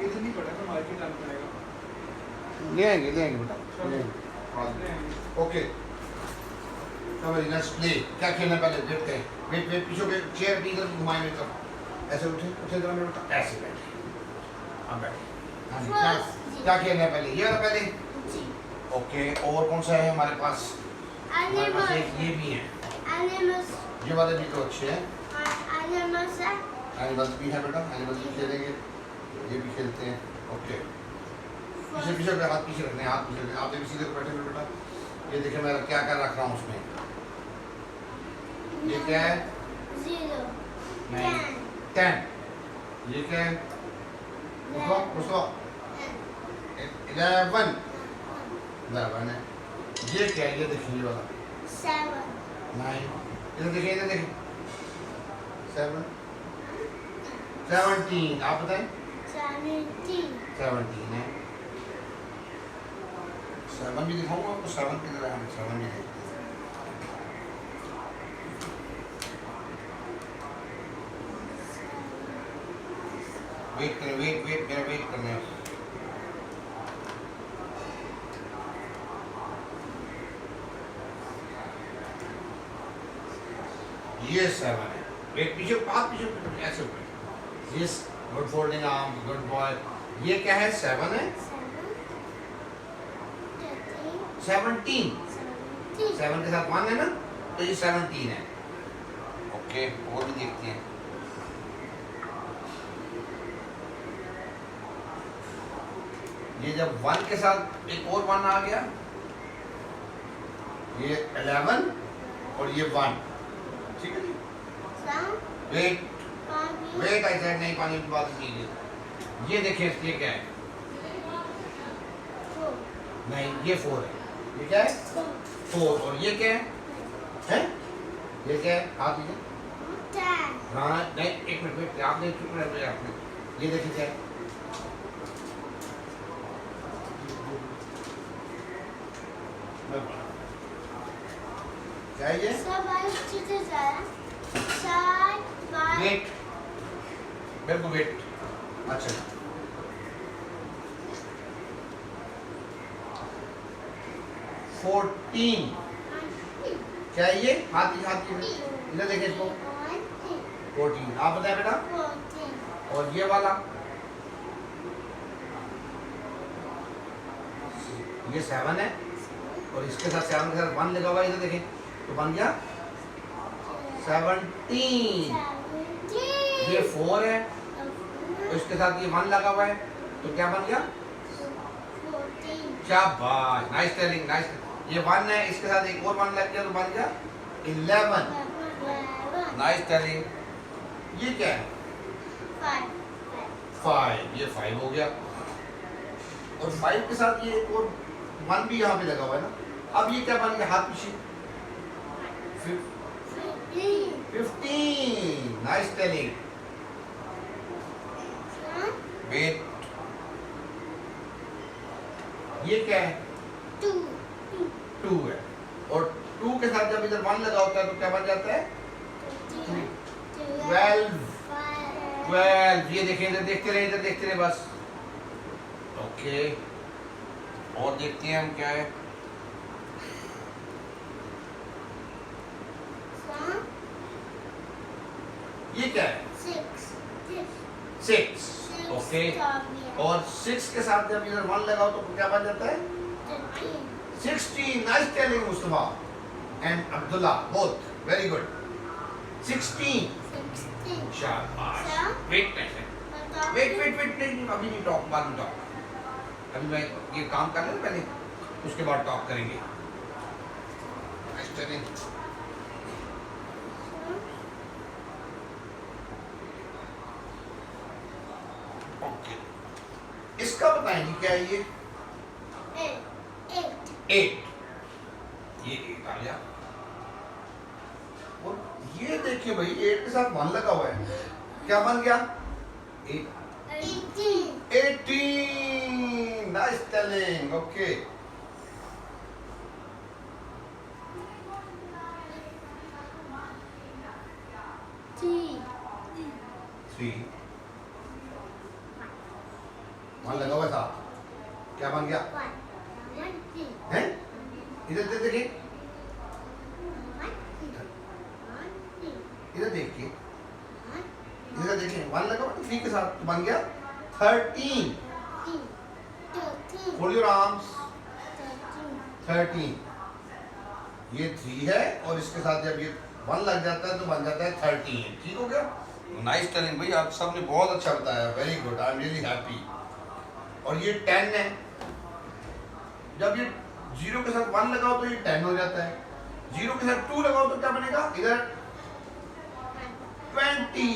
इधर नहीं पड़ा तो मार्केट आना पड़ेगा। ले आएंगे बेटा, ले आएंगे। Okay let's play. क्या खेलना पहले देखते हैं। वेट वेट पीछे पे चेयर भी इधर घुमाए मेरी तरफ। ऐसे उठे उठे जरा मेरे बेटा, ऐसे बैठे। अब बैठे। हाँ जी, क्या खेलना है पहले? ये वाला पहले। ओके, और कौन सा है हमारे पास? हमारे पास एक ये भी है। ये वाले भी तो अच्छे हैं। एनिमल्स भी है बेटा, एनिमल्स भी खेलेंगे, ये भी खेलते हैं। ओके, पीछे पीछे हाथ पीछे रखने हैं, हाथ पीछे रखने। आप भी सीधे बैठे हुए बेटा। ये देखिए मैं क्या क्या रख रहा हूँ उसमें। ये क्या है? 0 नहीं, 10। ये क्या है? उसको 11 है। ये क्या है? ये देखिए ये वाला 7 9। इधर देखिए, इधर देखिए 7 17। आप बताएं। 17 17 है। 7 भी दिखाऊंगा आपको। 7 किधर है? हम 7 भी देखते हैं। वेट करें, वेट मेरा वेट करना है। ये 7 है। वेट पीछे, हाथ पीछे ऐसे ऊपर। Yes, good folding arm, good boy. ये क्या है? 7 है। 17 7 के साथ 1 है ना, तो ये 17 है। ओके, और भी देखते हैं। ये जब 1 के साथ एक और 1 आ गया, ये 11 और ये 1। ठीक है जी। वेट वेट, आई सेड नहीं, पानी की बात कीजिए। ये देखिए, ये क्या है? नहीं, ये 4 है। ये क्या है? 4। और ये क्या है? हैं? ये क्या है? हाथ दीजिए। हाँ नहीं, एक मिनट वेट, आपने चुप रहे आपने। ये देखिए क्या है? क्या है ये? वेट, मेरे को वेट। अच्छा, 14। क्या है ये? हाथ इधर देखिए इसको। 14। आप बताए बेटा। और ये वाला? ये 7 है, और इसके साथ 7 के साथ 1 लगा हुआ है। इधर देखें तो बन गया 17। ये 4 है, तो इसके साथ ये 1 लगा हुआ है, तो क्या बन गया? शाबाश, नाइस टेलिंग, नाइस। ये 1 है, इसके साथ एक और 1 लग गया, तो बन गया 11। Nice telling. ये क्या है? 5। ये 5 हो गया, और 5 के साथ ये एक और 1 भी यहाँ पे लगा हुआ है ना। अब ये क्या बन गया? हाथ पीछे 15। Nice telling. वेट, ये क्या है? 2 है, और 2 के साथ जब इधर 1 लगा होता है तो क्या बन जाता है? 12। ये देखें, इधर देखते रहे बस। ओके, और देखते हैं हम क्या है। ये क्या है? 6। ओके, और 6 के साथ जब इधर 1 लगाओ तो क्या बन जाता है? 16। Nice telling Mustafa and Abdullah, both very good. 16। शाबाश। वेट नहीं, अभी नहीं टॉक, बाद में टॉक। अभी मैं ये काम कर लें पहले, उसके बाद टॉक करेंगे। Nice telling. ओके, इसका बताएंगे क्या है ये? 8। ये 8 आ गया, और ये देखिए भाई 8 के साथ 1 लगा हुआ है, क्या बन गया? 18। Nice telling. ओके, 3। वन लगा हुआ था, क्या बन गया? हैं? इधर देखिए, इधर देखिए, इधर देखिए, वन लगा हुआ 3 के साथ तो बन गया 13। Fold your arms। 13। ये 3 है और इसके साथ जब ये 1 लग जाता है तो बन जाता है 13। ठीक हो गया? नाइस टेलिंग भाई, आप सबने बहुत अच्छा बताया, very good, I am really happy. और ये 10 है, जब ये 0 के साथ 1 लगाओ तो ये 10 हो जाता है, 0 के साथ 2 लगाओ तो क्या बनेगा? इधर 20।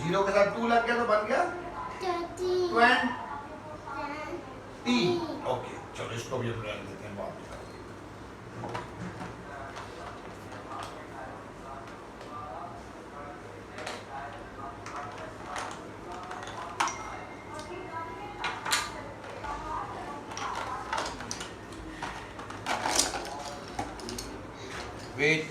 0 के साथ 2 लग गया तो बन गया 20। ओके, चलो इसको भी हम रख देते हैं बाद में। वेट,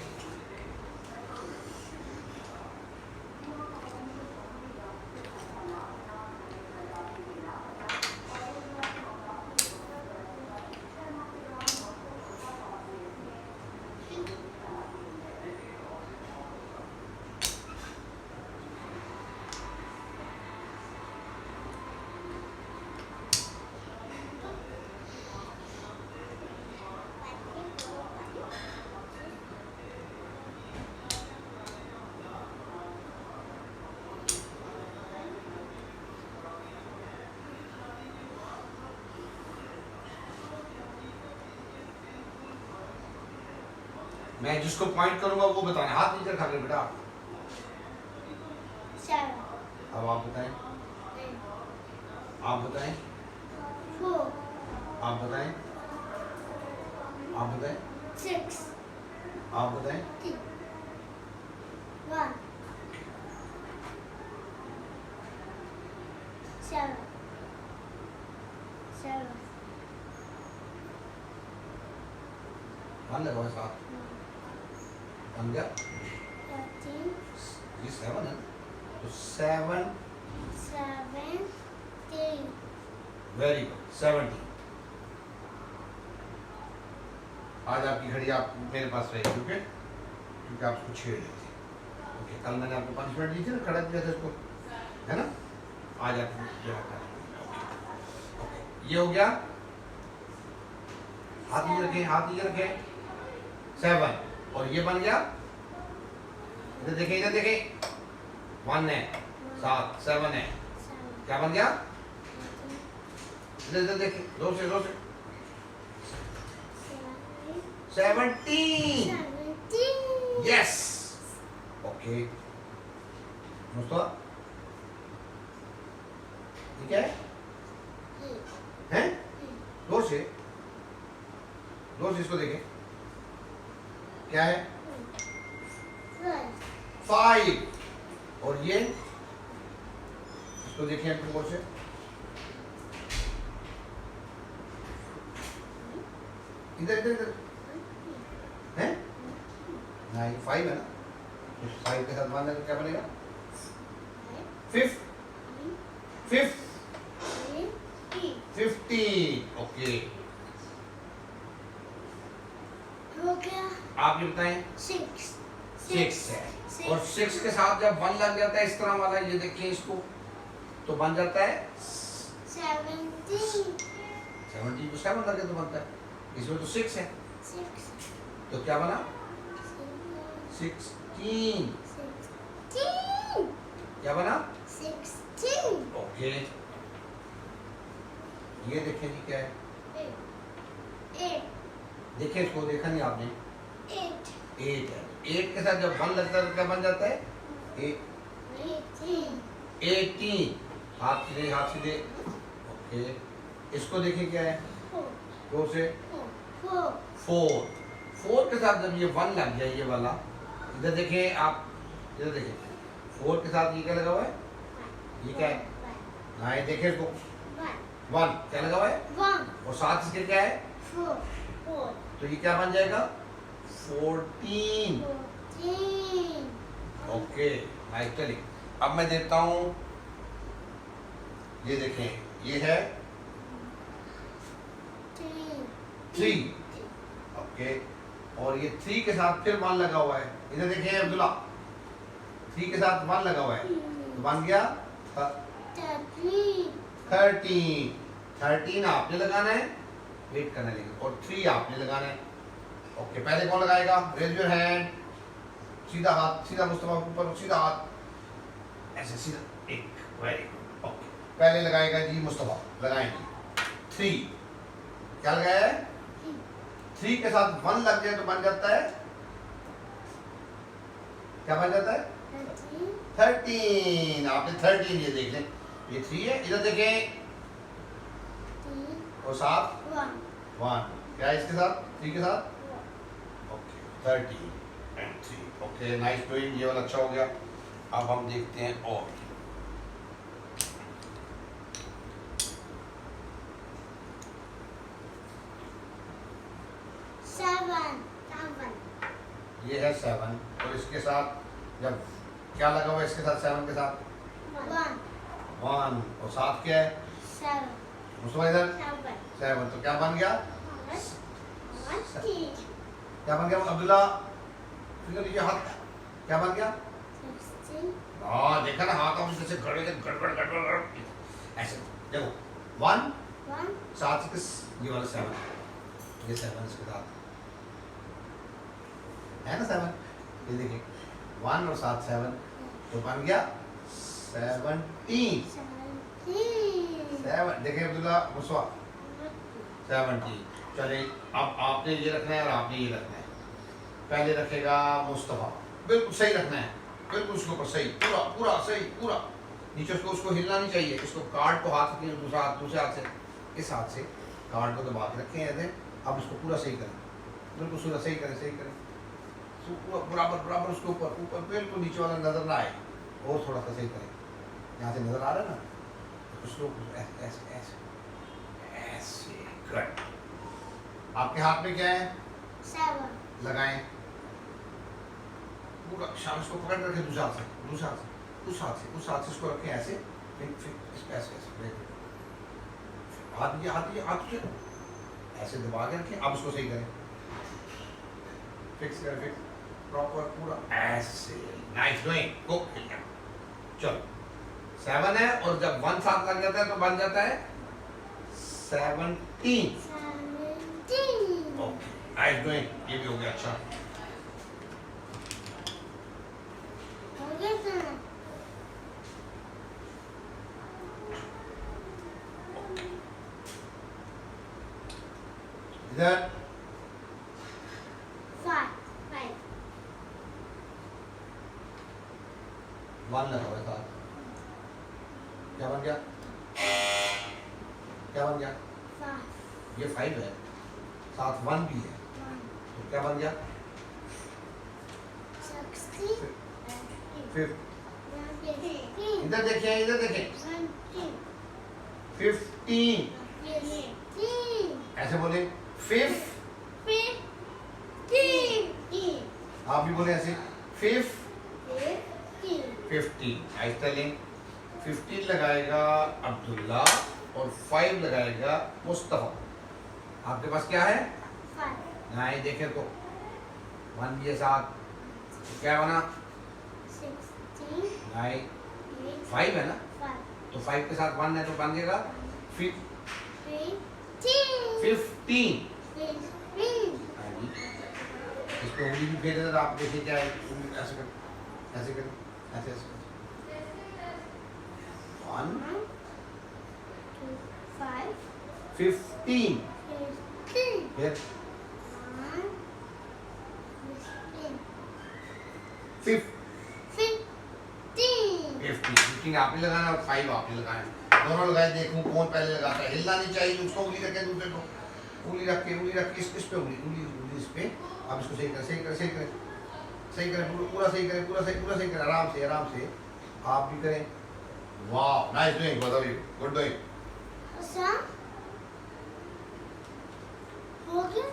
मैं जिसको पॉइंट करूंगा वो बताना, हाथ नीचे रखा कर बेटा। अब आप बताएं, आप बताएं, आप बताएं, आप बताएं, 6 आप बताएं। 1 7 7 वन लगा हुआ है साथ, बन गया 13 ये 7 है तो 7। 17 वेरी गुड, 70। आज आपकी घड़ी आप मेरे पास रहेगी, ओके? क्योंकि आप उसको छेड़ रहे थे। ओके, कल मैंने आपको पनिशमेंट दी थी ना, खड़ा किया था इसको, है ना? आज आप जो है ओके, ये हो गया। हाथ नीचे रखें, हाथ नीचे रखें। 7 और ये बन गया, इधर देखें, इधर देखें, 1 है, 7 है, क्या बन गया? इधर देखें, जोर से 17। यस, ओके मुस्तफा, ठीक है? हैं? जोर से इसको देखें, क्या है? 5 और ये इसको देखें अपने जोर से, इधर इधर इधर हैं? नहीं 5 है ना, 5 के साथ मान लें तो क्या बनेगा? 5 50। ओके, हो गया। आप ये बताएं। 6 है और 6 के साथ जब 1 लग जाता है इस तरह वाला, ये देखिए इसको, तो बन जाता है 17 को 7 लगे तो बनता है, इसमें तो 6 है 6 तो क्या बना? 16। क्या बना? 16 ओके, ये देखें जी क्या है? 8 देखिए इसको, देखा नहीं आपने? 8 8 है, 8 के साथ जब 1 लगता है तो क्या बन जाता है? 18। हाथ सीधे। ओके, इसको देखिए क्या है? 2 से 4 के साथ जब ये 1 लग जाए, ये वाला, इधर देखें आप, इधर देखें, 4 के साथ ये क्या लगा हुआ है? ये क्या है? हाँ, ये देखिए इसको, 1 क्या लगा हुआ है? 1 और साथ इसके क्या है? 4 तो ये क्या बन जाएगा? 14। Okay, nice telling. अब मैं देता हूँ ये देखें, ये है 3, ओके, और ये 3 के साथ फिर 1 लगा हुआ है। इधर देखें अब्दुल्ला, 3 के साथ 1 लगा हुआ है तो बन गया 13 आपने लगाना है, वेट करना है लेकिन, और 3 आपने लगाना है। ओके, पहले कौन लगाएगा? रेज योर हैंड, सीधा हाथ, सीधा मुस्तफा ऊपर, सीधा हाथ, ऐसे सीधा, एक, वेरी गुड। ओके, पहले लगाएगा जी मुस्तफा, लगाएंगे 3, क्या लगाया है? 3 के साथ 1 लग जाए तो बन जाता है, क्या बन जाता है? 13। आपने 13, ये देख लें, ये 3 है, इधर देखें, और साथ 1, क्या है इसके साथ? 3 के साथ, okay, 13 and 3, okay, nice doing, ये वाला अच्छा हो गया। अब हम देखते हैं और ये है 7, और इसके साथ जब क्या लगा हुआ है इसके साथ? 7 के साथ 1, और साथ क्या है? मुस्तफा इधर 7, तो क्या बन गया? क्या बन गया अब्दुल्ला? फिंगर लीजिए हाथ, क्या बन गया? हाँ, देखा ना, हाथ हम जैसे गड़बड़ ऐसे देखो, 1 साथ के ये वाला 7, ये 7 इसके साथ है ना 7, ये देखिए 1 और साथ 7 तो बन गया 17। 7 देखिए अब्दुल्ला, मुस्तफा 17। चलिए, अब आपने ये रखना है और आपने ये रखना है। पहले रखेगा मुस्तफा, बिल्कुल सही रखना है, बिल्कुल उसके ऊपर सही, पूरा पूरा सही, पूरा नीचे उसको हिलना नहीं चाहिए। इसको कार्ड को हाथ रखिए, दूसरे हाथ से, इस हाथ से कार्ड को दबा के रखें ऐसे। अब इसको पूरा सही करें, बिल्कुल पूरा सही करें, पूरा बराबर उसके ऊपर बिल्कुल नीचे वाला नजर ना आए, और थोड़ा सा सही करें, यहाँ से नजर आ रहा है ना, उसको ऐसे गुड। आपके हाथ में क्या है? 7 लगाएं, पूरा शाम इसको पकड़ रखें, दूसरे हाथ से उस हाथ से इसको रखें ऐसे, फिर ऐसे हाथ ऐसे दबा के रखें। अब इसको सही करें, फिक्स प्रॉपर पूरा ऐसे, नाइस डूइंग, गो। चलो 7 है, और जब 1 साथ लग जाता है तो बन जाता है 17। ओके, नाइस डूइंग, ये भी हो गया अच्छा। इधर 1 लगा हुआ है साथ, क्या बन गया? ये 5 है, साथ 1 भी है, तो क्या बन गया? 5। इधर देखिए 15, ऐसे बोले 5, आप भी बोले ऐसे 5 15। आई टेलिंग 15 लगाएगा अब्दुल्ला और 5 लगाएगा मुस्तफा। आपके पास क्या है? 5 नहीं देखे तो 1 भी है साथ, तो क्या बना? 16 नहीं 5 है ना, 5 तो 5 के साथ 1 है तो बन जाएगा 15। 15 इसको उंगली भी फेर देना, आप देखिए क्या है, ऐसे कर, ऐसे कर, ऐसे 1 5 15 फिर 15 आपने लगाना और 5 आपने लगाना, दोनों लगाए। देखूं कौन पहले लगाता है, हिलना नहीं चाहिए, उसको उंगली रखे, दूसरे को उंगली रख के इस पे उंगली इस पे। अब इसको सही करें, पूरा सही करें, आराम से आप भी करें। वाह, nice doing, both of you, good doing. अच्छा हो गया।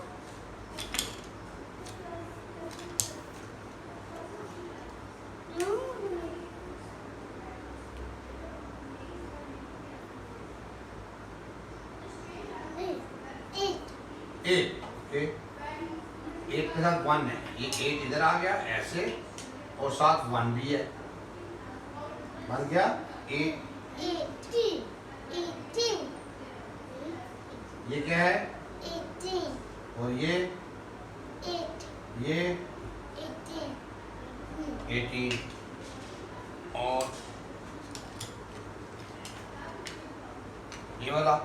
8 ओके 8 के साथ 1 है, ये 8 इधर आ गया ऐसे और साथ 1 भी है, बन गया 8। 18 18 ये क्या है 18 और ये 8 ये 18 18 और ये वाला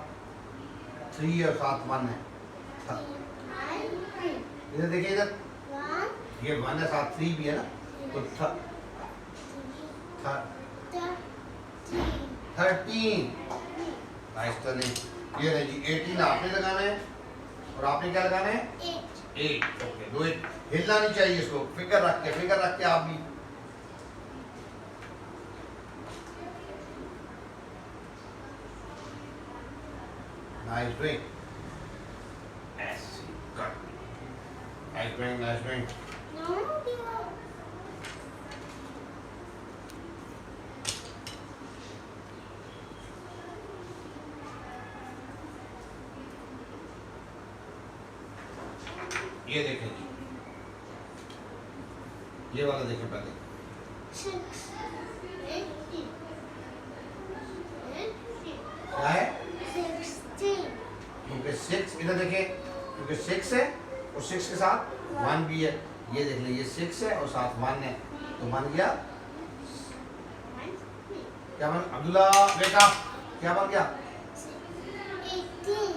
3 और साथ 1 है। इधर देखिए इधर 1 ये 1 है साथ 3 भी है ना, तो 13 नाइस टर्निंग। ये नहीं जी 18 आपने लगाना है और आपने क्या लगाना है 8 ओके। दो एक हिलना नहीं चाहिए इसको, फिगर रख के आप भी नाइस डूइंग ऐसे कर नाइस डूइंग। ये देखें जी, ये वाला देखें पहले 6 क्या है 16 क्योंकि 6 इधर देखें क्योंकि 6 है और 6 के साथ 1 भी है, ये देख लें ये 6 है और साथ 1 है तो बन गया क्या बन अब्दुल्ला बेटा क्या बन गया 18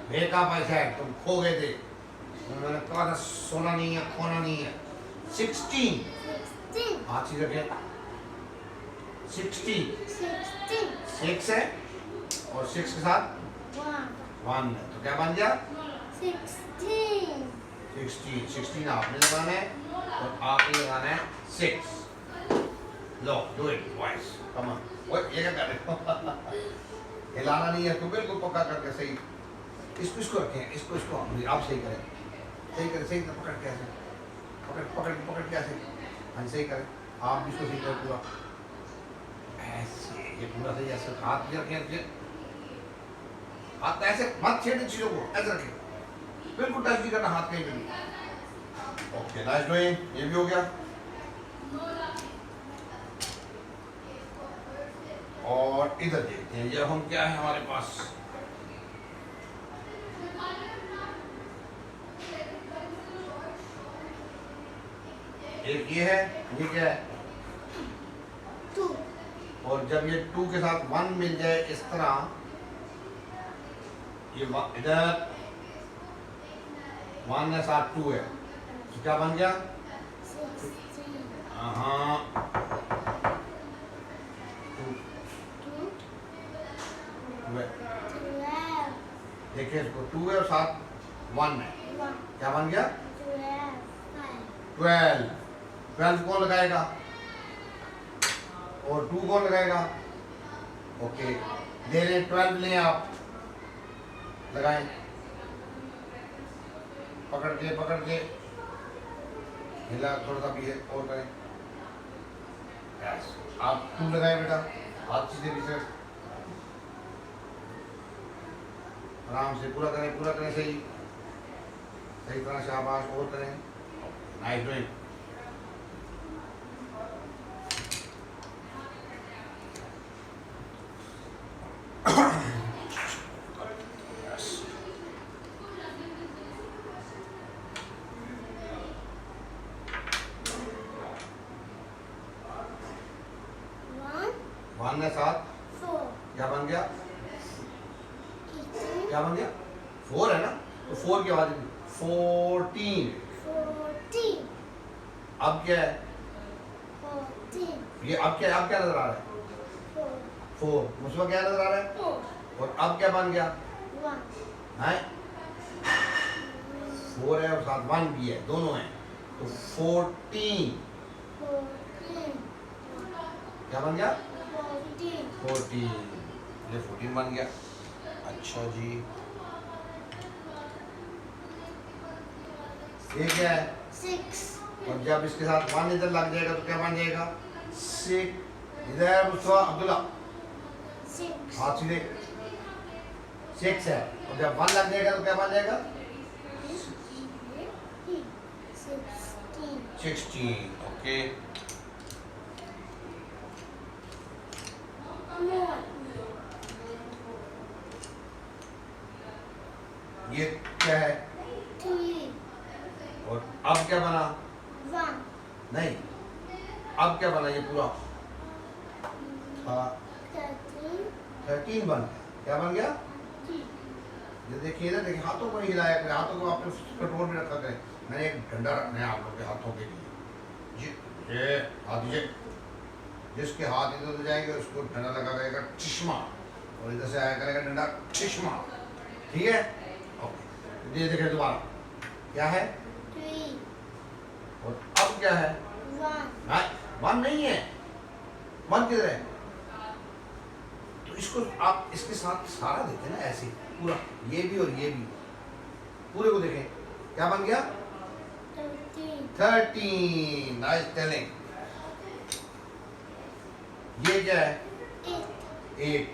बेटा पैसा है तुम खो गए थे, मैंने कहा था सोना नहीं है खोना नहीं है। 16 हाथ सीधे रखें 16 6 है और 6 के साथ 1 है तो क्या बन गया 16 आपने लगाना है और आपने लगाना है 6। लो do it boys come on. ओए ये क्या कर रहे हो हिलाना नहीं है तो बिल्कुल पक्का करके सही इसको रखें इसको आप सही करें सही तो पकड़ के ऐसे पकड़ के ऐसे हाँ सही करें आप भी इसको सही करें पूरा ऐसे ये पूरा सही ऐसे हाथ भी रखें हाथ ऐसे मत छेड़े चीजों को ऐसे रखें बिल्कुल टच नहीं करना हाथ कहीं भी। ओके नाइस डूइंग ये भी हो गया और इधर देखते हैं ये हम क्या है हमारे पास एक ये है ये क्या है 2 और जब ये 2 के साथ 1 मिल जाए इस तरह ये इधर 1 है साथ 2 है तो क्या बन गया 16 हाँ 2 देखिए इसको 2 है और साथ 1 है क्या बन गया 12 कौन लगाएगा और 2 कौन लगाएगा ओके ले लें 12 लें आप लगाएं पकड़ के हिला थोड़ा सा भी है और करें यस आप 2 लगाएं बेटा हाथ सीधे पीछे आराम से पूरा करें सही तरह से आवाज और करें नाइस डूइंग। वन है साथ 4 क्या बन गया 4 है ना तो 4 की आवाज 14 अब क्या है 14 ये अब क्या नजर आ रहा है 4 मुझको क्या नजर आ रहा है और अब क्या बन गया 1 है 4 है और साथ 1 भी है दोनों हैं तो 14 क्या बन गया 14 ये 14 बन गया। अच्छा जी ये क्या है 6 और जब इसके साथ 1 इधर लग जाएगा तो क्या बन जाएगा 6 इधर मुस्तफा अब्दुल्ला 6 हाथ सीधे 6 है और जब 1 लग जाएगा तो क्या बन जाएगा 16. Okay. ये क्या है? और अब क्या बना? नहीं, अब क्या बना ये पूरा? 13 बन गया। क्या बन गया? ये देखिए ना, देखिए हाथों को हिलाया करें, हाथों को आपने कंट्रोल में रखा करें। मैंने एक डंडा रखना है आप लोग के हाथों के लिए। ये हाथ ये, जिसके हाथ इधर उधर जाएंगे उसको डंडा लगा करेगा चश्मा, और इधर से आया करेगा डंडा चश्मा। ठीक है? ओके, ये देखें दोबारा क्या है? और अब क्या है? 1 नहीं है, 1 किधर है? तो इसको आप इसके साथ सारा देते हैं ना, ऐसे पूरा, ये भी और ये भी, पूरे को देखें क्या बन गया? 13. Nice telling. ये क्या है? 8.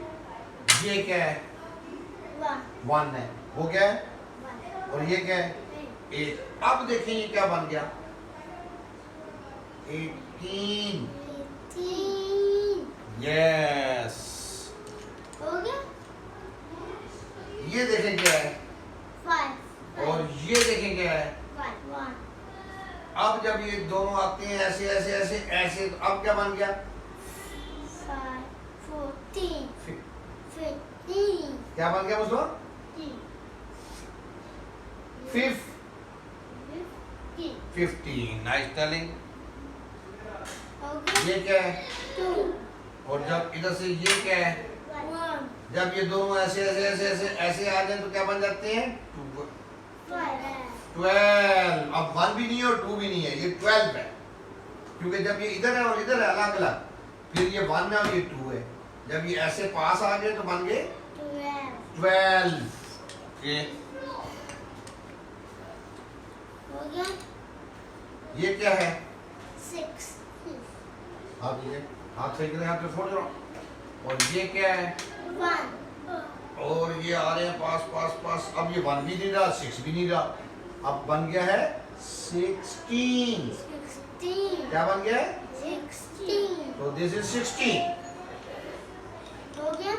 ये क्या है? 1 है। वो क्या है? और ये क्या है? 8. अब देखें ये क्या बन गया? 18. यस। ये देखें क्या है? 5. और ये देखें क्या है? अब जब ये दोनों आते हैं ऐसे ऐसे ऐसे ऐसे, तो अब क्या बन गया? 14. 15. क्या बन गया मुझको? 15. Nice telling. ये क्या है? 2. और जब इधर से ये क्या है? 1. जब ये दोनों ऐसे ऐसे ऐसे ऐसे ऐसे आ जाए तो क्या बन जाते हैं? 12. अब 1 भी नहीं है और 2 भी नहीं है, ये 12 है, क्योंकि जब ये इधर है और इधर है अलग अलग, फिर ये 1 है और ये 2 है। जब ये ऐसे पास आ गए तो बन गए 12. ओके, ये क्या है? 6. हाथ ये हाथ सही करें, हाथ पे फोड़ दो। और ये क्या है? 1. और ये आ रहे हैं पास पास पास। अब ये 1 भी नहीं रहा, 6 भी नहीं रहा, अब बन गया है 16. 16. क्या बन गया है? 16. तो दिस इज 16. हो गया?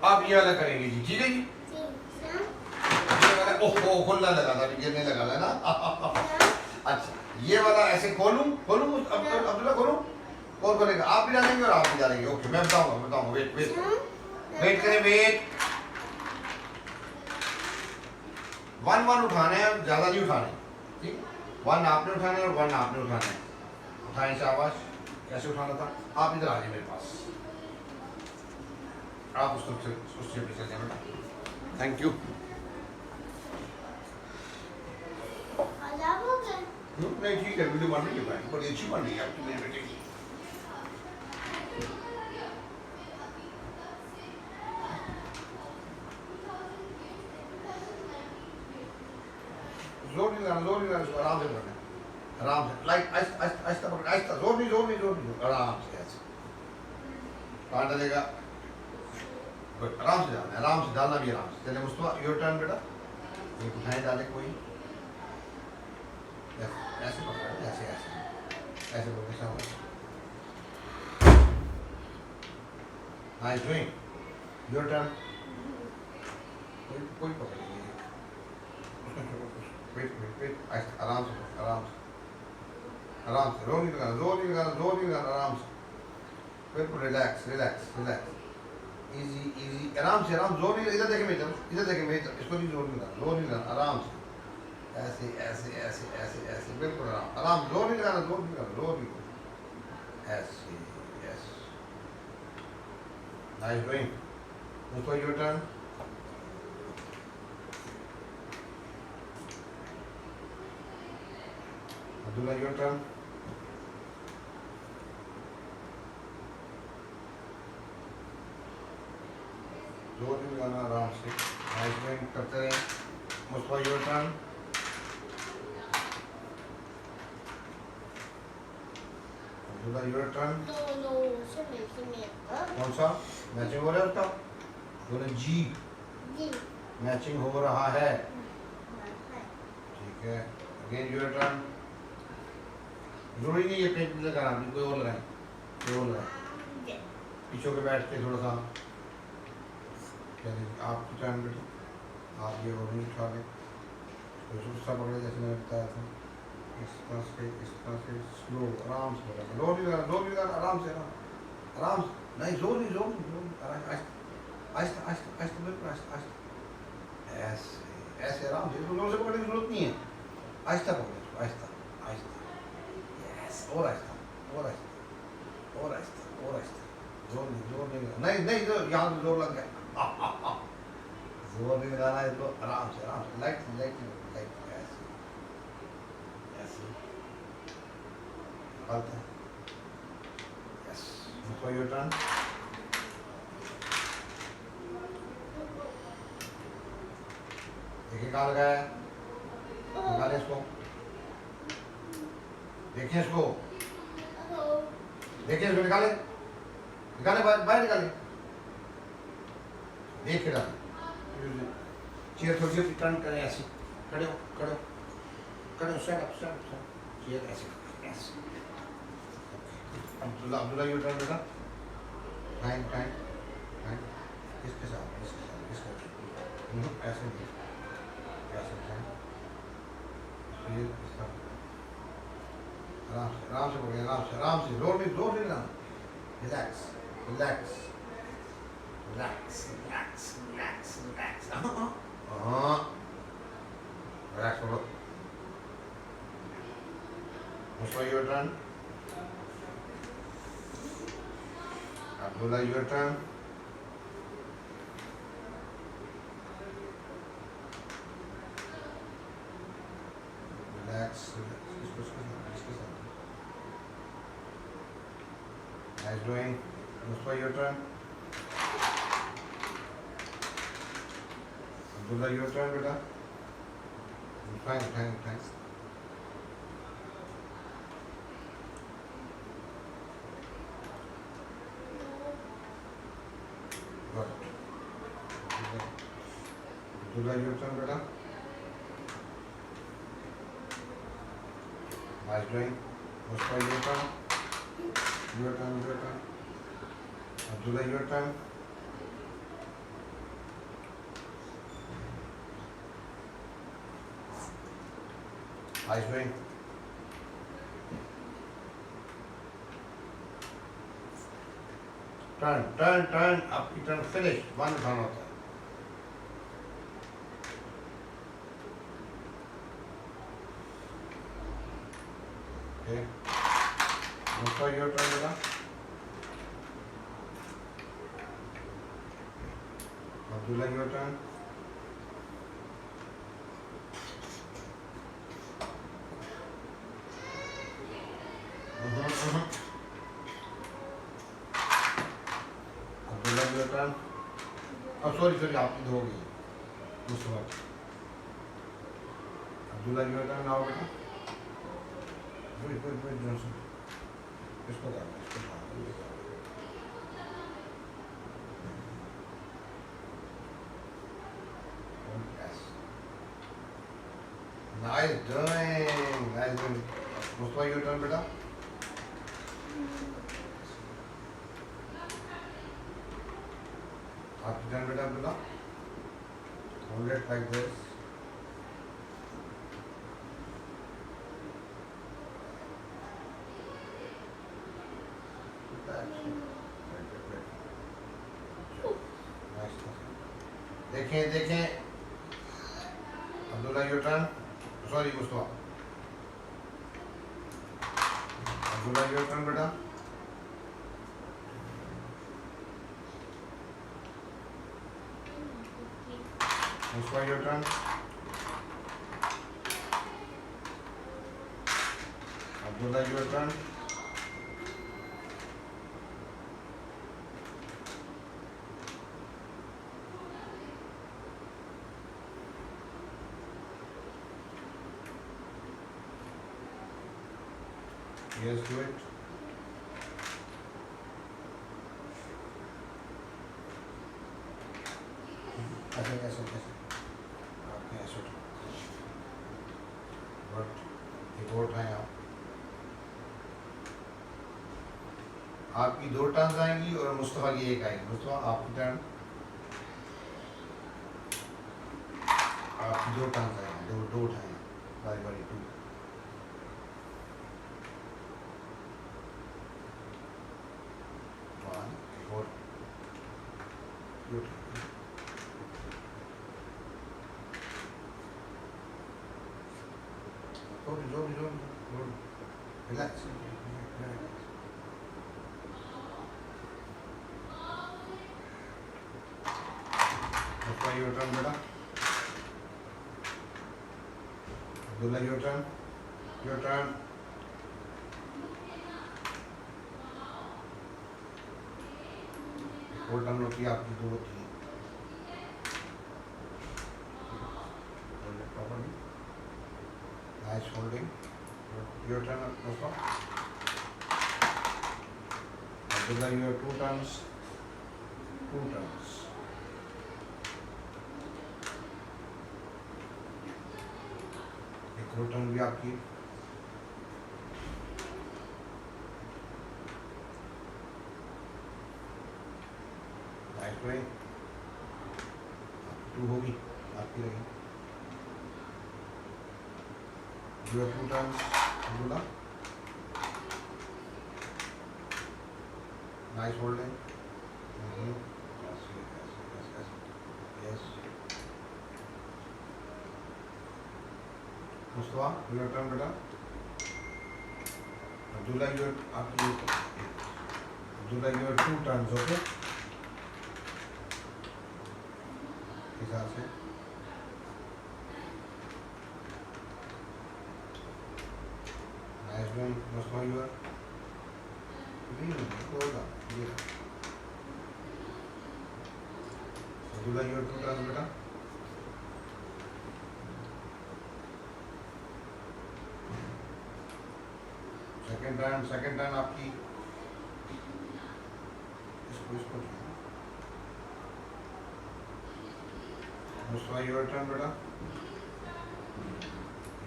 आप ये वाला करेंगे जी, ठीक है जी? ये वाला ओहो खुलने लगा था, गिरने लगा था ना। अच्छा, ये वाला ऐसे खोलूं खोलूं अब्दुल्ला खोलूं? कौन खोलेगा? आप भी डालेंगे और आप भी डालेंगे। ओके, मैं बताऊंगा। वेट करें, वेट। 1 उठाने हैं, ज्यादा नहीं उठाने, ठीक? 1 आपने उठाना है और 1 आपने उठाना है। उठाएं शाबाश। कैसे उठाना था? आप इधर आ जाइए मेरे पास, आप उसको उस चेप पे चल जाए बेटा। Thank you. नहीं ठीक है, वीडियो बन रही है भाई, बड़ी अच्छी बन रही है आपकी मेरे बेटे की। जोर नहीं लगाना, आराम से करना, आराम से, लाइक आहिस्ता पकड़, आहिस्ता, जोर नहीं, आराम से ऐसे कहाँ डालेगा? आराम से डालना, आराम से डालना भी आराम से। चले मुस्तफा, योर टर्न बेटा। ये उठाए डाले कोई ऐसे पकड़ा, ऐसे ऐसा हो। Nice doing, your turn. कोई पकड़ लीजिए। वेट आराम से जोर नहीं लगाना आराम से बिल्कुल रिलैक्स इजी आराम से जोर नहीं इधर देखे मेरी तरफ इसको नहीं जोर नहीं लगाना आराम से ऐसे बिल्कुल आराम जोर नहीं लगाना ऐसे यस नाइस डूइंग उसको your turn Abdullah, your turn. जोर नहीं लगाना आराम से नाइस डूइंग करते रहें Mustafa your turn Abdullah your turn No, सुनिए कौन सा मैचिंग हो रहा है उसका बोले जी जी मैचिंग हो रहा है ठीक है अगेन योर टर्न जरूरी नहीं है पेट में लगाना कोई और लगाए पीछे के बैठ के थोड़ा सा आपकी टर्न बेटी आप ये और नहीं उठा लें तो गुस्सा पकड़े जैसे मैंने बताया था इस तरह से स्लो आराम से लगाना जोर नहीं लगाना आराम से नहीं जोर नहीं आहिस्ता बिल्कुल आहिस्ता ऐसे आराम से जोर से पकड़ने की जरूरत नहीं है आहिस्ता पकड़े आहिस्ता यस और आहिस्ता जोर नहीं यहाँ तो जोर लग गया जोर नहीं लगाना है तो आराम से लाइट ऐसे निकालते हैं यस मुझको योर टर्न देखिए कहाँ लगाया है निकालें इसको देखिए इसको निकाले बाहर निकाले देख के डालें चेयर थोड़ी सी टर्न करें ऐसे खड़े हो स्टैंड अप चेयर ऐसे अब्दुल्ला यू टर्न बेटा टाइम इसके साथ ऐसे नहीं आराम से पकड़िए आराम से जोर नहीं लगाना रिलैक्स रिलैक्स करो Mustafa your turn Abdullah your turn relax Nice doing. Mustafa, your turn. Abdullah, your turn, beta. Fine. Good. Abdullah, your turn, beta. Nice doing. Mustafa, your turn. Your turn. Abdullah, your turn. Nice doing. Turn. आपकी turn finish one उठाना होता है Okay. Mustafa, your turn, beta. Abdullah, your turn. Abdullah, your turn. Oh, sorry, आपकी हो गई Mustafa Abdullah, your turn now, beta. Wait, Johnson. इसको करना Yes. Nice doing. Mustafa, your turn, beta. आपकी टर्न बेटा Abdullah. Hold it like this. देखें देखें Abdullah your turn sorry Mustafa Abdullah your turn बेटा Mustafa your turn Abdullah your turn Yes, do it. ऐसे ऐसे ऐसे आपने ऐसे बट एक और ट्राई आप आपकी 2 टर्न्स आएंगी और मुस्तफा की 1 आएगी मुस्तफा आपकी टर्न आपकी 2 टर्न्स आएंगी दो उठाएंगे बारी बारी 2 और relax. Mustafa, your turn, beta. Abdullah, your turn. Your turn. और टर्न होती है आपकी 2 होती है properly nice holding your turn Mustafa Abdullah your 2 turns एक और टर्न भी आपकी नाइस 2 होगी आपकी रही your 2 turns Abdullah nice holding yes Mustafa your turn बेटा अब्दुल्ला योर आपकी अब्दुल्ला योर 2 टर्न्स ओके हिसाब से नाइस वन मुस्तफा योर होगा ये अब्दुल्ला योर 2 टर्न्स बेटा सेकंड टर्न आपकी इसको मुस्तफा योर टर्न बेटा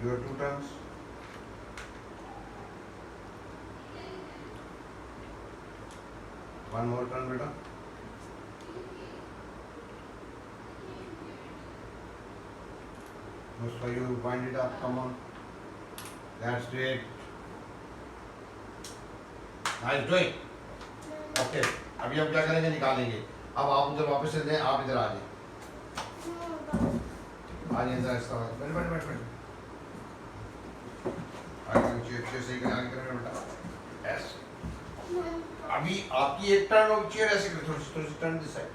your 2 turns one more turn बेटा Mustafa you wind it up come on that's great nice doing okay अभी हम क्या करेंगे निकालेंगे अब आप उधर वापस से दें आप इधर आ जाए आगे इधर ऐसा बैठ आगे चेयर सही कर आगे करें बेटा ऐसे अभी आपकी एक टर्न होगी चेयर ऐसे कर थोड़ी सी टर्न दिस साइड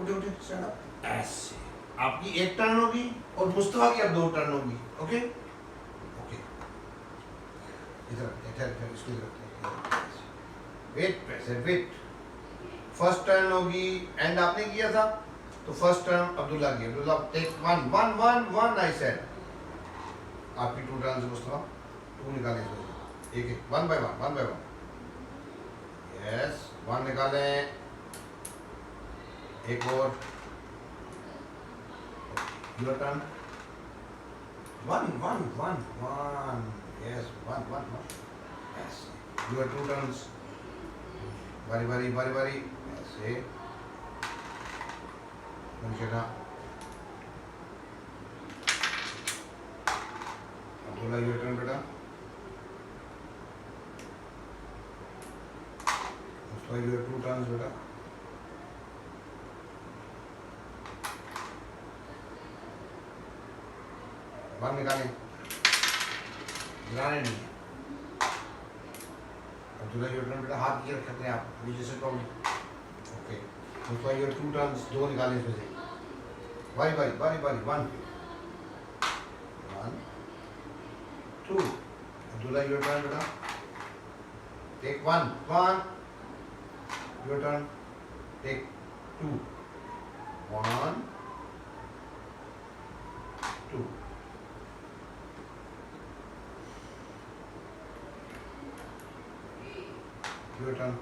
उठे स्टैंड अप ऐसे आपकी एक टर्न होगी और मुस्तफा की अब 2 टर्न होगी ओके ओके इधर इसको इधर वेट फर्स्ट टर्न होगी एंड आपने किया था तो फर्स्ट टर्न अब्दुल्ला की Abdullah take one I said आपकी 2 टर्न्स मुस्तफा 2 निकालें इसमें एक वन बाय वन यस 1 निकालें एक और your turn one yes one yes your 2 turns बारी ऐसे मुझे अब्दुल्ला योर टर्न बेटा मुस्तफा योर 2 टर्न्स बेटा वन निकालें, गिराने नहीं है। अब्दुल्ला योर टर्न बेटा, हाथ ये रखते हैं आप नीचे से करो। Okay, Mustafa your two turns, दो निकालें इसमें से। बारी बारी बारी बारी, one one two. Abdullah your turn बेटा, take one one, your turn, take two, one two. Your turn.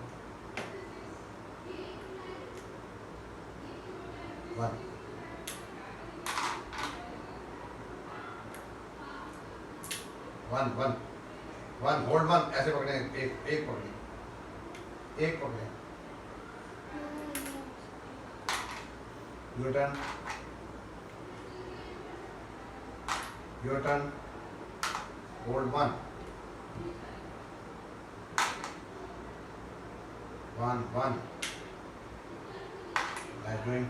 One. One. Hold one. ऐसे पकड़े, एक पकड़े, एक पकड़े। Your turn. Your turn. Hold one. One. Nice doing.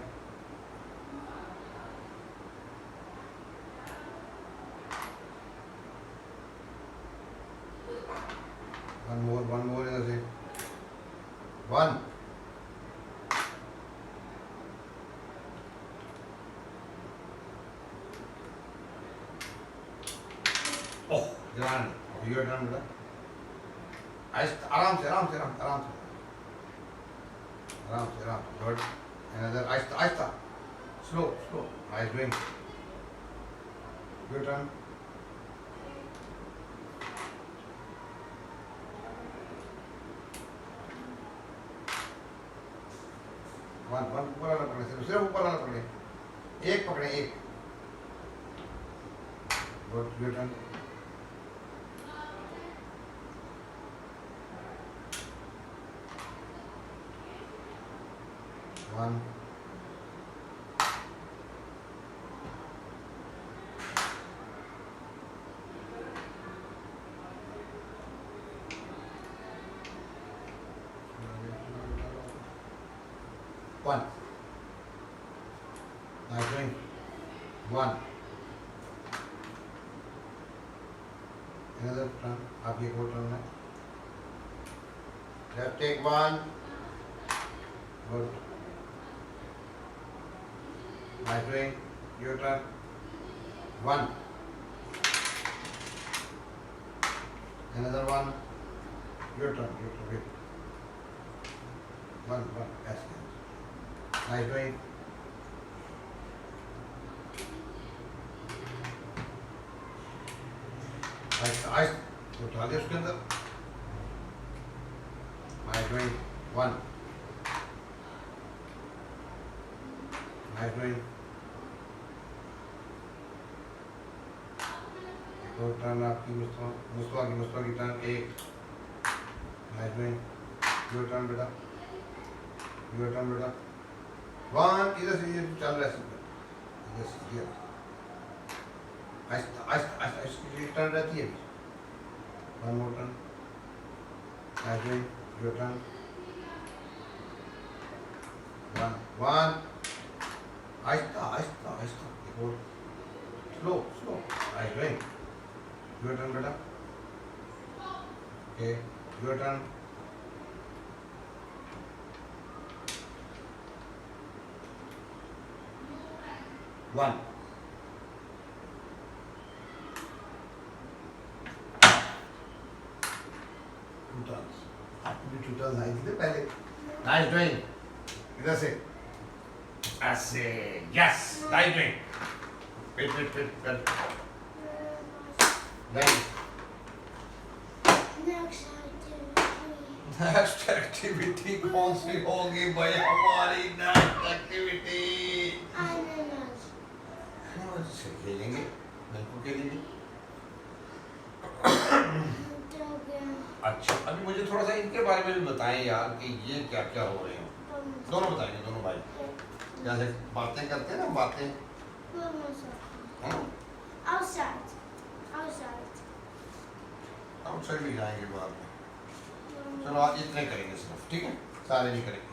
One more in the one. Oh, grand. You are done with that. आराम से good. Another आहिस्ता slow. Nice doing. Your turn. One ऊपर वाला पकड़े, सिर्फ ऊपर वाला पकड़े, एक पकड़े, एक। Good. Your turn. One. One. Nice doing. One. Another turn. आप ये को turn है. Just take one. Good. Nice doing. Your turn. One. Another one. Your turn. Wait. One. Yes. Nice doing. Ice. तो डाल दे उसके अंदर. Nice doing. One. Nice doing. दो turn आपकी मुस्तफा की टर्न एक। Nice doing. Your turn बेटा। वन, इधर से ये चल रहा है, इधर से ये आहिस्ता इसकी टर्न रहती है। One more turn. Nice doing. Your turn. One. आहिस्ता एक और slow. Nice doing. Your turn बेटा। Okay. Your turn. One. Two turns. आपको भी 2 turns आई थी पहले। Nice doing. इधर से ऐसे। Yes. Nice doing. Wait. Nice. Next activity कौन सी होगी भाई हमारी next activity? से खेलेंगे, बिल्कुल खेलेंगे। अच्छा, अभी मुझे थोड़ा सा इनके बारे में भी बताएं यार कि ये क्या क्या हो रहे हैं। दोनों बताएंगे, दोनों भाई जैसे बातें करते हैं ना, बातें। आउटसाइड भी जाएंगे बाद में। चलो आज इतने करेंगे सिर्फ, ठीक है, सारे नहीं करेंगे,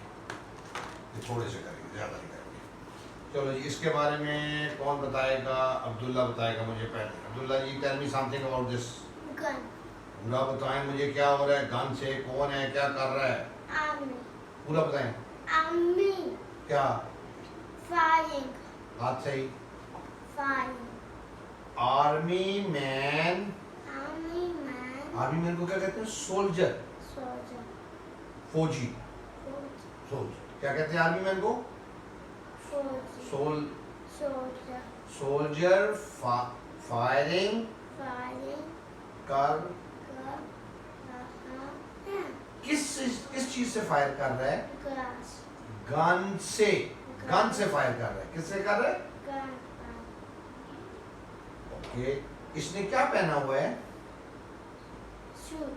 ये थोड़े से करेंगे, ज़्यादा नहीं करेंगे। चलो जी, इसके बारे में कौन बताएगा? अब्दुल्ला बताएगा मुझे पहले। Abdullah ji, tell me something about this. Gun पूरा बताएं मुझे, क्या हो रहा है गन से, कौन है, क्या कर रहा है, आर्मी पूरा बताएं। आर्मी क्या? फायरिंग बात सही। Firing army man. Army man army man को क्या कहते हैं? सोल्जर, सोल्जर फौजी। सोल्जर क्या कहते हैं आर्मी मैन को? सोल सोल्जर सोल्जर फायरिंग फायरिंग कर। कर रहा है किस चीज से फायर कर रहा है? ग्लास गन से। गन से फायर कर रहा है। किससे कर रहा है? Gun okay. इसने क्या पहना हुआ है? शूट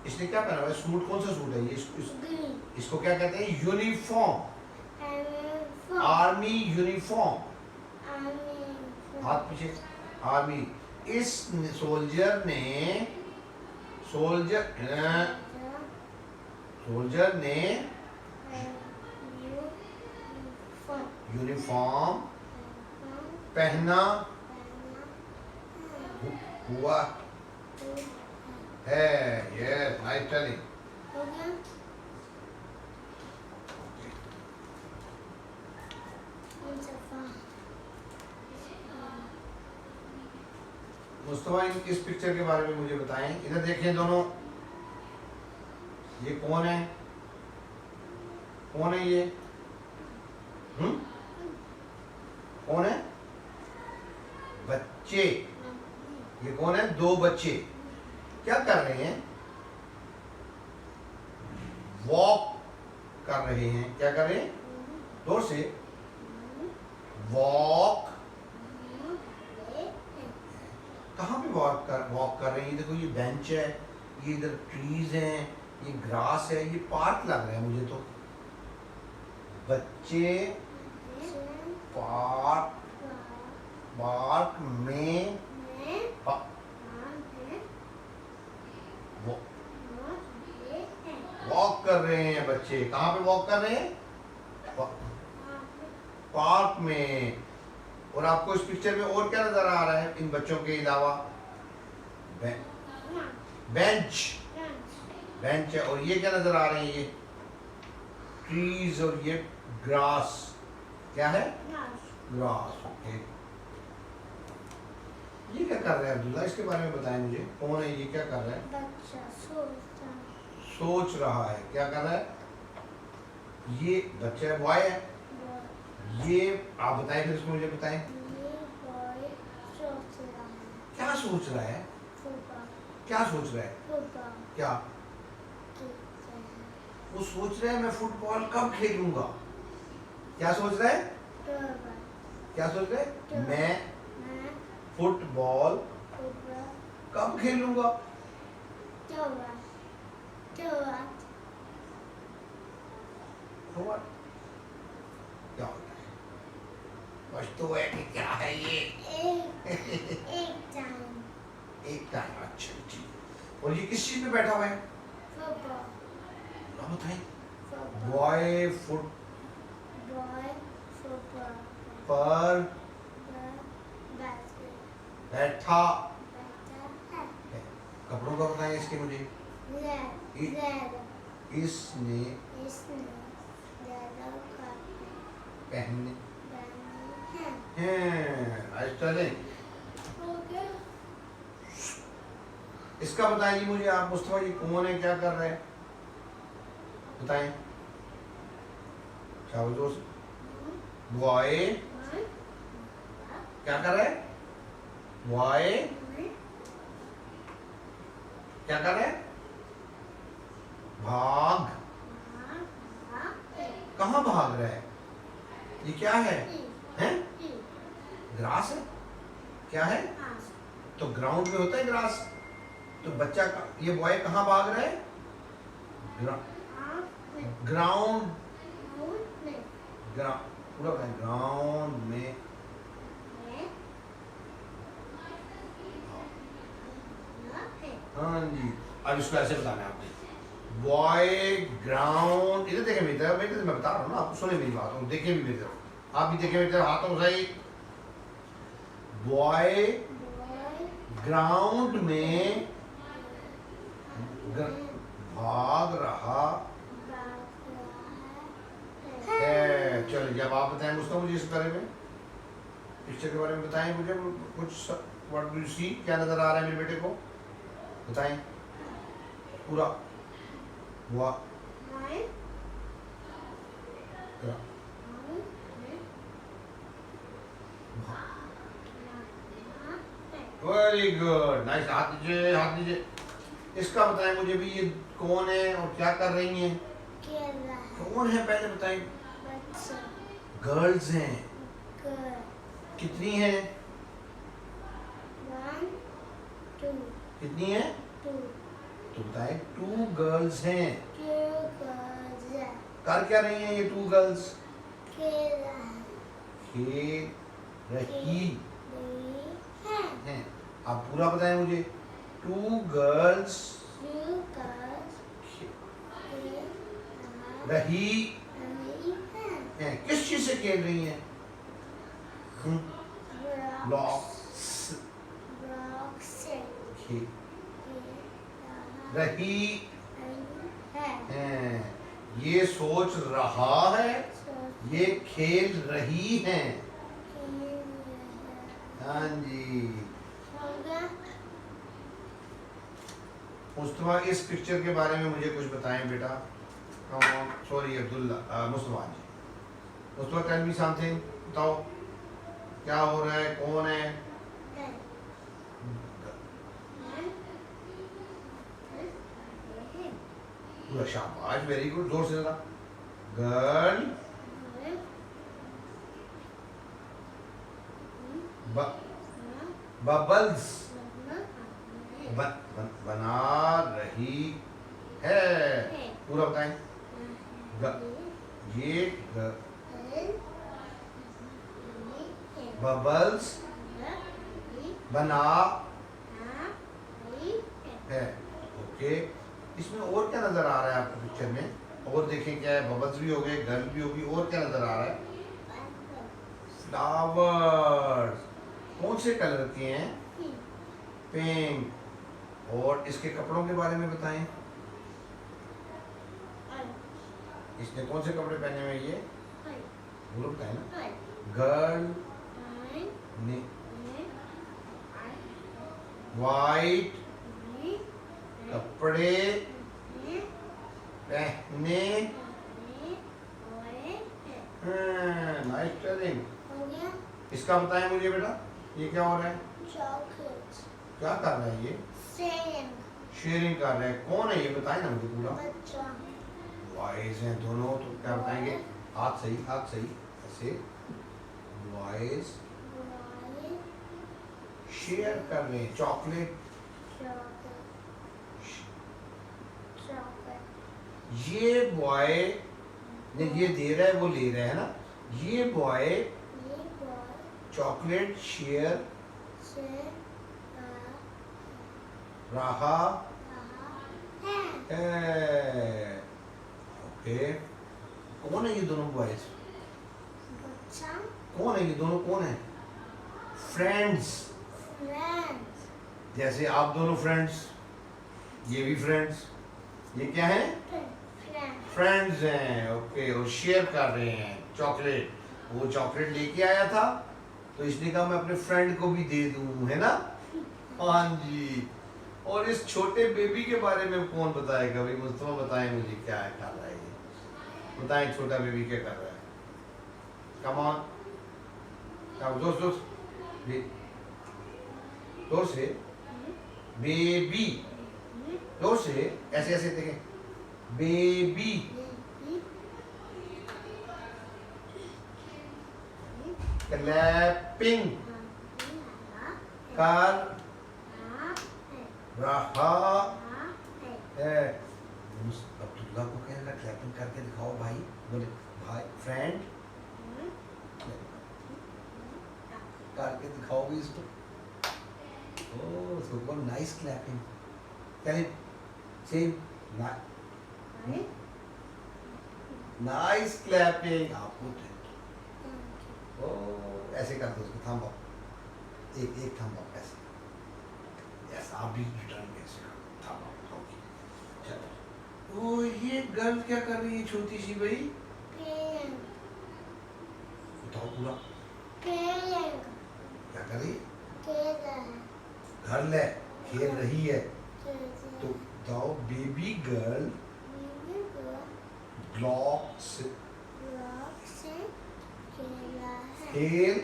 इसने क्या पहना हुआ है? सूट। कौन सा सूट है ये? ग्रीन इसको क्या कहते हैं? Uniform. And army uniform. Army हाथ पीछे। आर्मी। इस सोल्जर ने यूनिफॉर्म पहना हुआ है। Yes, nice telling. मुस्तफा, इस पिक्चर के बारे में मुझे बताएं। इधर देखें दोनों, ये कौन है? कौन है ये? कौन है? बच्चे। ये कौन है? दो बच्चे क्या कर रहे हैं? वॉक कर रहे हैं। क्या कर रहे हैं? जोर से। वॉक। कहाँ पे वॉक कर रहे हैं? ये देखो, ये बेंच है, ये इधर ट्रीज हैं, ये ग्रास है, ये पार्क लग रहा है मुझे तो। बच्चे पार्क में वॉक कर रहे हैं। बच्चे कहाँ पे वॉक कर रहे हैं? पार्क में। और आपको इस पिक्चर में और क्या नजर आ रहा है इन बच्चों के अलावा? बेंच। बेंच है। और ये क्या नजर आ रहे हैं? ये ट्रीज और ये ग्रास। क्या है? ग्रास। ओके। ये क्या कर रहे हैं अब्दुल्ला? इसके बारे में बताएं मुझे। कौन है ये? क्या कर रहा है? बच्चा सोच रहा है। क्या कर रहा है? ये बच्चा है, बॉय है। ये आप बताएं फिर इसको मुझे बताएं। क्या सोच रहा है? क्या सोच रहा है? क्या? वो सोच रहा है मैं फुटबॉल कब खेलूंगा। क्या सोच रहा है? क्या सोच रहा है? मैं फुटबॉल कब खेलूंगा। क्या होता है? बस तो है कि क्या है ये? एक टाइम। अच्छा ठीक। और ये किस चीज में बैठा हुआ है? आप बताएं। बॉय फुट पर बैठा है। कपड़ों का बताएं इसके मुझे। इसने पहने हैं। इसका बताएं जी मुझे आप। मुस्तफा, ये कौन है? क्या कर रहे हैं? बताएं। जोर से। बॉय क्या कर रहा है? बॉय क्या कर रहा है? भाग। कहाँ भाग रहा है? ये क्या है? हैं? ग्रास है। क्या है? तो ग्राउंड में होता है ग्रास। तो बच्चा ये बॉय कहाँ भाग रहा है? ग्राउंड। पूरा ग्राउंड में। हाँ जी। अब इसको ऐसे बताना है आपने। Boy ground. इधर देखें मेरी तरफ। मैं बता रहा हूँ ना आपको, सुने मेरी बात और देखें भी मेरी तरफ। आप भी देखें बेटे, हाथों सही। बॉय ग्राउंड में भाग रहा है। चलो जब आप बताएं मुझको, मुझे इस बारे में, पिक्चर के बारे में बताएं मुझे कुछ। व्हाट डू यू सी, क्या नजर आ रहा है मेरे बेटे को, बताएं पूरा। Very good, nice. हाथ दीजिए, हाथ दीजिए। इसका बताएं मुझे भी, ये कौन है और क्या कर रही हैं? कौन है पहले बताएं। गर्ल्स हैं। कितनी हैं? 1 2 कितनी है? 2 तो बताएं, 2 गर्ल्स हैं। 2 girls कर क्या रही हैं ये 2 गर्ल्स? खेल रही हैं। हैं। आप पूरा बताएं मुझे। 2 गर्ल्स 2 girls खेल रही रही हैं। हैं। किस चीज से खेल रही हैं? ब्लॉक्स से खेल खेल रही है। हैं। ये सोच रहा है, ये खेल रही हैं। हाँ जी। हो गया। मुस्तफा, इस पिक्चर के बारे में मुझे कुछ बताएं बेटा। सॉरी अब्दुल्ला, मुस्तफा जी। मुस्तफा, टेल मी समथिंग, बताओ क्या हो रहा है, कौन है? पूरा शाबाश, वेरी गुड, जोर से जरा। गर्ल बबल्स बना रही है। पूरा बताएं। ये बबल्स बना है। ओके, इसमें और क्या नजर आ रहा है आपको पिक्चर में? और देखें क्या है, बबल्स भी हो गए, गर्ल भी होगी, और क्या नजर आ रहा है? फ्लावर्स। कौन से कलर के हैं? पिंक। और इसके कपड़ों के बारे में बताएं। इसने कौन से कपड़े पहने हुए? ये बोलो, बताएं ना। गर्ल ने वाइट कपड़े पहने। Nice telling. हो गया। इसका बताएं मुझे बेटा, ये क्या हो रहा है? चॉकलेट क्या कर रहा है ये? शेयरिंग कर रहा है। कौन है ये, बताएं ना मुझे पूरा। बच्चा बॉयज हैं दोनों, तो क्या बताएंगे? हाथ सही, हाथ सही, ऐसे। बॉयज शेयर कर रहे हैं चॉकलेट। ये बॉय ने, ये दे रहा है, वो ले रहा है ना। ये बॉय चॉकलेट शेयर रहा है। ओके, कौन है ये दोनों बॉयज? कौन है ये दोनों, कौन है? फ्रेंड्स। जैसे आप दोनों फ्रेंड्स, ये भी फ्रेंड्स। ये क्या है? फ्रेंड्स हैं। ओके, और शेयर कर रहे हैं चॉकलेट। वो चॉकलेट लेके आया था, तो इसने कहा मैं अपने फ्रेंड को भी दे दूं, है ना? हाँ जी। और इस छोटे बेबी के बारे में कौन बताएगा भाई? मुस्तफा बताएं मुझे, क्या है, कर रहा है ये? बताएं, छोटा बेबी क्या कर रहा है? कम ऑन, जोर जोर जोर से। बेबी, जोर से, ऐसे ऐसे देखें। बेबी क्लैपिंग कर रहा है। अब्दुल्ला को कहना क्लैपिंग करके दिखाओ भाई। बोले भाई, फ्रेंड करके दिखाओ भी इसको। Oh, super nice clapping. Can it say nice clapping? आपको ओ ऐसे कर दो उसको, थंब अप, एक एक थंब अप ऐसे। यस, आप भी रिटर्न में ऐसे थंब अप। ओके चलो। ओ ये गर्ल क्या कर रही है छोटी सी भाई? पेन बताओ पूरा। पेन क्या कर रही है? केला गर्ल है, खेल रही है। केला तो बताओ बेबी गर्ल बीबी को ब्लॉक से ब्लॉक से केला है खेल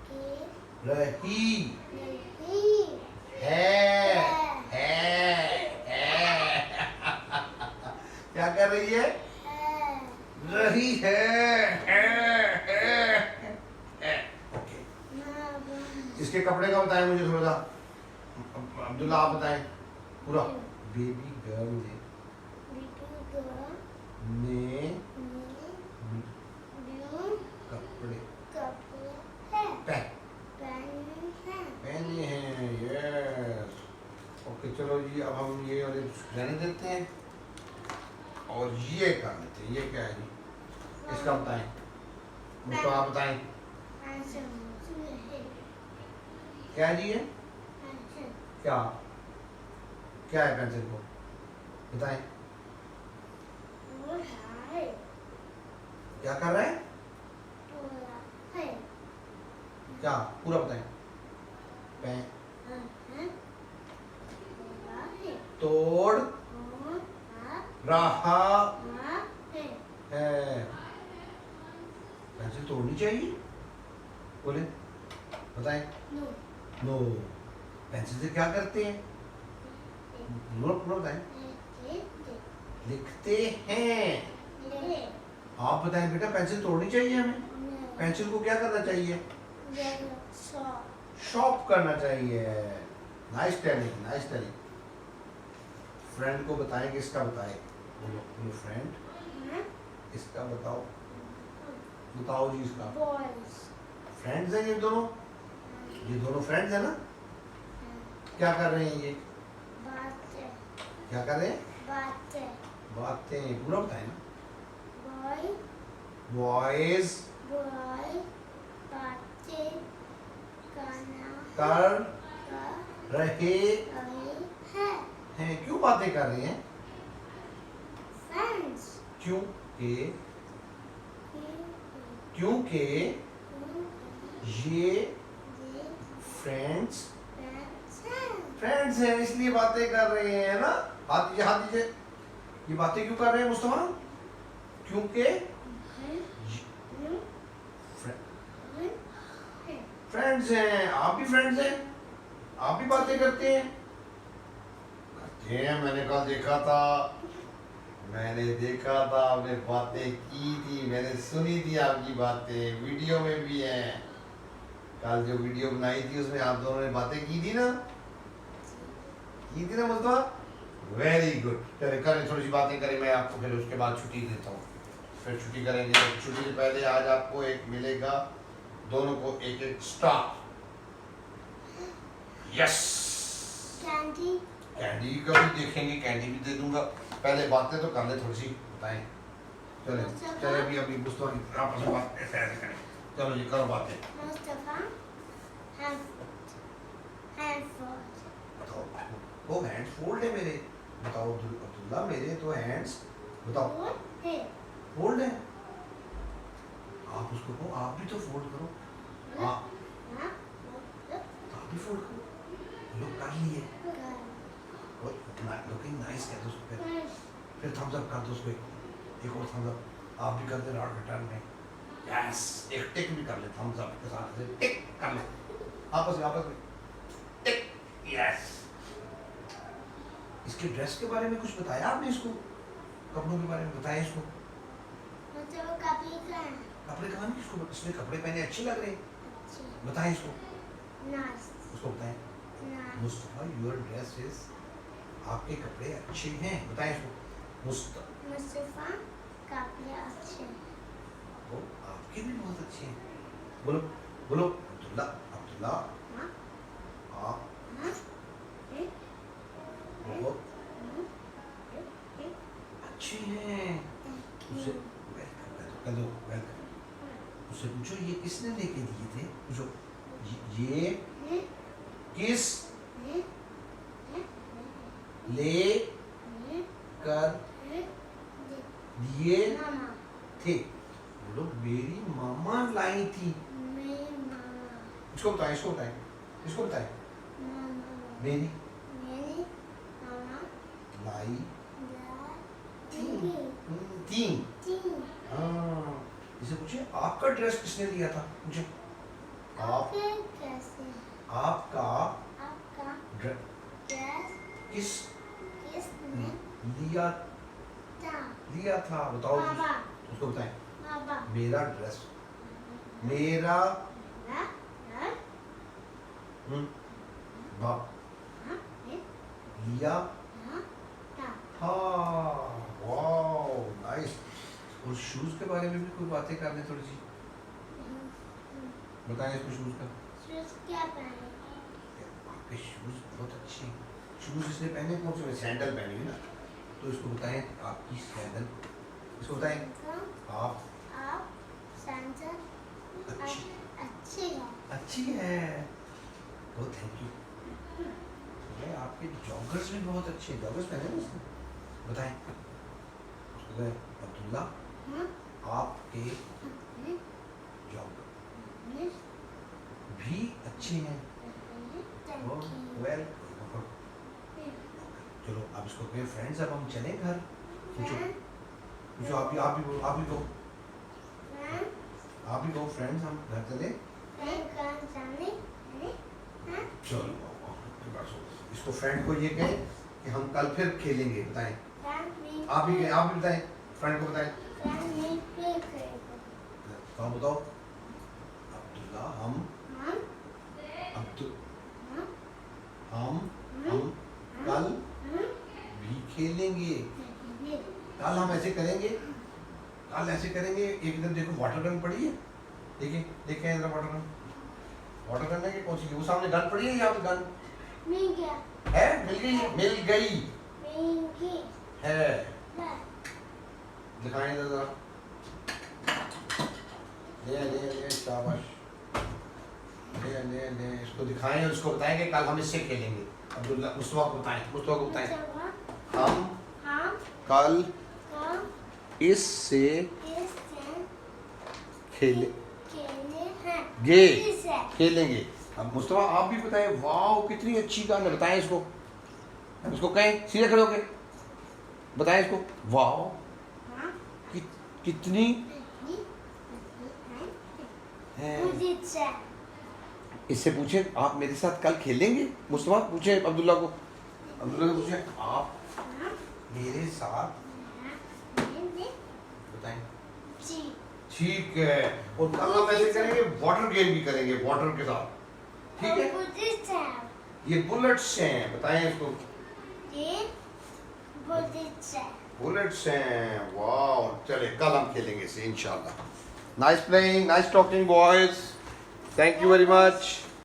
के रही नहीं है। क्या कर रही है? है रही है। ओके, मामा इसके कपड़े का बताएं मुझे थोड़ा सा। अब्दुल्ला आप बताएं पूरा। बेबी गर्ल बीबी को ने ब्लू कपड़े कपड़े है पहने पेन है हैं। यस ओके चलो जी, अब हम ये और रहने देते हैं और ये कर लेते हैं। ये क्या है जी? इसका बताएं मुझको, आप बताएं पेंसिल है क्या है जी ये? पेंसिल क्या क्या है पेंसिल को बताएं। वो है क्या कर रहा है? पूरा है क्या पूरा बताएं। पेन है पूरा है तोड़ और रहा है है। पेंसिल तोड़नी चाहिए? बोले बताएं। नो नो, पेंसिल से क्या करते हैं? पूरा बताएं। लिखते हैं। आप बताएं बेटा, पेंसिल तोड़नी चाहिए हमें? पेंसिल को क्या करना चाहिए? शॉर्प करना चाहिए। Nice telling, nice telling. Friend को बताएं कि इसका बताएं। बोलो बोलो फ्रेंड, इसका बताओ। बताओ जी इसका। फ्रेंड्स हैं ये दोनों फ्रेंड्स हैं ना? क्या कर रहे हैं ये? क्या कर रहे हैं? बातें। पूरा बताएं ना। बॉयज कर रहे हैं। क्यों बातें कर रहे हैं? क्योंकि ये फ्रेंड्स हैं इसलिए बातें कर रहे हैं ना। हाथ दीजिए। ये बातें क्यों कर रहे हैं मुस्तफा? क्योंकि फ्रेंड्स हैं। आप भी फ्रेंड्स हैं? आप भी बातें करते हैं? मैंने कल देखा था आपने बातें की थी, मैंने सुनी थी आपकी बातें, वीडियो में भी है। कल जो वीडियो बनाई थी उसमें आप दोनों ने बातें की थी ना मुस्तफा? Very good. चलिए करें, थोड़ी सी बातें करें, मैं आपको फिर उसके बाद छुट्टी देता हूँ। फिर छुट्टी करेंगे। तो छुट्टी से पहले आज आपको एक मिलेगा, दोनों को एक एक स्टार। यस, कैंडी का भी देखेंगे, कैंडी भी दे दूंगा। पहले बातें तो कर ले थोड़ी सी, बताएं। चले अभी मुस्तफा आपस में बात ऐसे करें। चलो जी करो बातें। बताओ वो हैंड्स फोल्ड है मेरे। बताओ अब्दुल्ला, मेरे तो हैंड्स बताओ फोल्ड है। आप उसको कहो आप भी तो फोल्ड करो। आप भी फोल्ड करो। लोग कर लिए। लुकिंग नाइस कह दो उसको। फिर थम्स अप कर दो उसको। एक और थम्स अप आप भी कर दे रिटर्न में। यस, एक टिक भी कर ले थम्स अप के साथ से। टिक कर ले आपस में टिक। यस। इसके ड्रेस के बारे में कुछ बताया आपने इसको? कपड़ों के बारे में बताया इसको? कपड़े कहाँ नहीं इसको? इसने कपड़े पहने अच्छे लग रहे हैं। बताएं इसको। उसको बताएं। मुस्तफा योर ड्रेस इज, आपके कपड़े अच्छे हैं। बताएं इसको। मुस्तफा कपड़े अच्छे हैं। वो आपके भी बहुत अच्छे हैं। बोलो बोलो अब्दुल्ला आप बहुत अच्छे हैं। उसे वेलकम कर दो वेलकम। उससे पूछो ये किसने लेके दिए थे, पूछो ये किस ले कर दिए मामा थे, बोलो मेरी मामा लाई थी। मेरी मामा इसको बताएं, इसको बताएं, इसको बताएं। मामा मेरी मेरी मामा लाई थी। लाई तीन। थी। हाँ, इसे पूछे आपका ड्रेस किसने लिया था, पूछे आप आपके कैसे आपका आपका ड्रेस ड्रेस किस किसने लिया था, बताओ जी। बाबा उसको बताएं। बाबा मेरा ड्रेस, मेरा बाप लिया था। Wow nice. और शूज के बारे में भी कोई बातें करने थोड़ी सी बताएं इसको, शूज का। क्या पहने आपके शूज बहुत अच्छे हैं। शूज इसने पहने कौन से, सैंडल पहनी है ना, तो इसको बताएं आपकी सैंडल, इसको बताएं आप आप सैंडल अच्छी अच्छी है अच्छी है। बहुत थैंक यू। आपके जॉगर्स भी बहुत अच्छे हैं, जॉगर्स पहने ना इसने, बताएं उसको बताएं अब्दुल्ला आपके जॉगर भी अच्छे हैं। वेल चलो अब इसको कहें फ्रेंड्स, अब हम चलें घर। पूछो पूछो आप भी कहो, आप भी कहो फ्रेंड्स, हम घर चले। चलो इसको फ्रेंड को ये कहें कि हम कल फिर खेलेंगे, बताएं। आप भी बताएं, फ्रेंड को बताएं। कौन बताओ, अब्दुल्ला हम कल भी खेलेंगे। कल हम ऐसे करेंगे, कल ऐसे करेंगे। एक दिन देखो वाटर गन पड़ी है, देखिए देखें इधर वाटर गन है कि कौन सी, वो सामने गन पड़ी है, यहाँ पे गन है, मिल गई है। दिखाएं इधर जरा, ले शाबाश, ले इसको दिखाएं और इसको बताएं कि कल हम इससे खेलेंगे। अब्दुल्ला मुस्तफा को बताएं, हम कल इससे खेलेंगे। अब मुस्तफा आप भी बताएं, वाओ कितनी अच्छी गान है, बताएं इसको कहें सीधे खड़े होके बताएं इसको, वाओ कितनी है। इससे पूछे आप मेरे साथ कल खेलेंगे, मुस्तफा पूछे अब्दुल्ला को पूछे आप मेरे साथ, बताएं। ठीक है, और कल हम ऐसे करेंगे, वाटर गेम भी करेंगे वाटर के साथ, ठीक है। ये बुलेट्स हैं, बताएं इसको। बुलेट्स हैं, वाओ। चले कल हम खेलेंगे इसे इंशाल्लाह। Nice playing, nice talking boys, thank you very much.